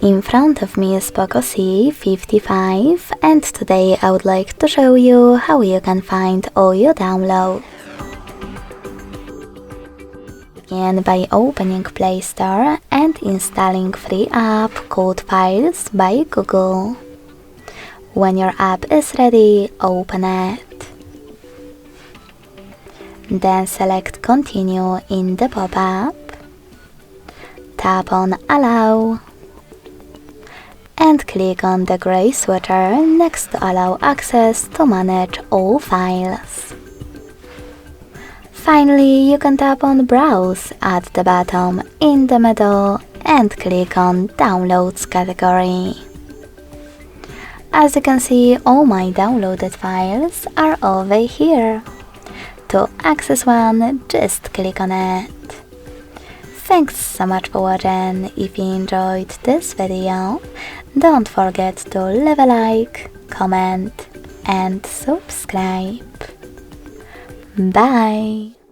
In front of me is POCO C55, and today I would like to show you how you can find all your downloads. Begin by opening Play Store and installing free app called Files by Google. When your app is ready, open it. Then select Continue in the pop-up. Tap on Allow and click on the gray switcher next to allow access to manage all files. Finally, you can tap on Browse at the bottom in the middle and click on Downloads category. As you can see, all my downloaded files are over here. To access one, just click on it. Thanks so much for watching. If you enjoyed this video, don't forget to leave a like, comment and subscribe. Bye!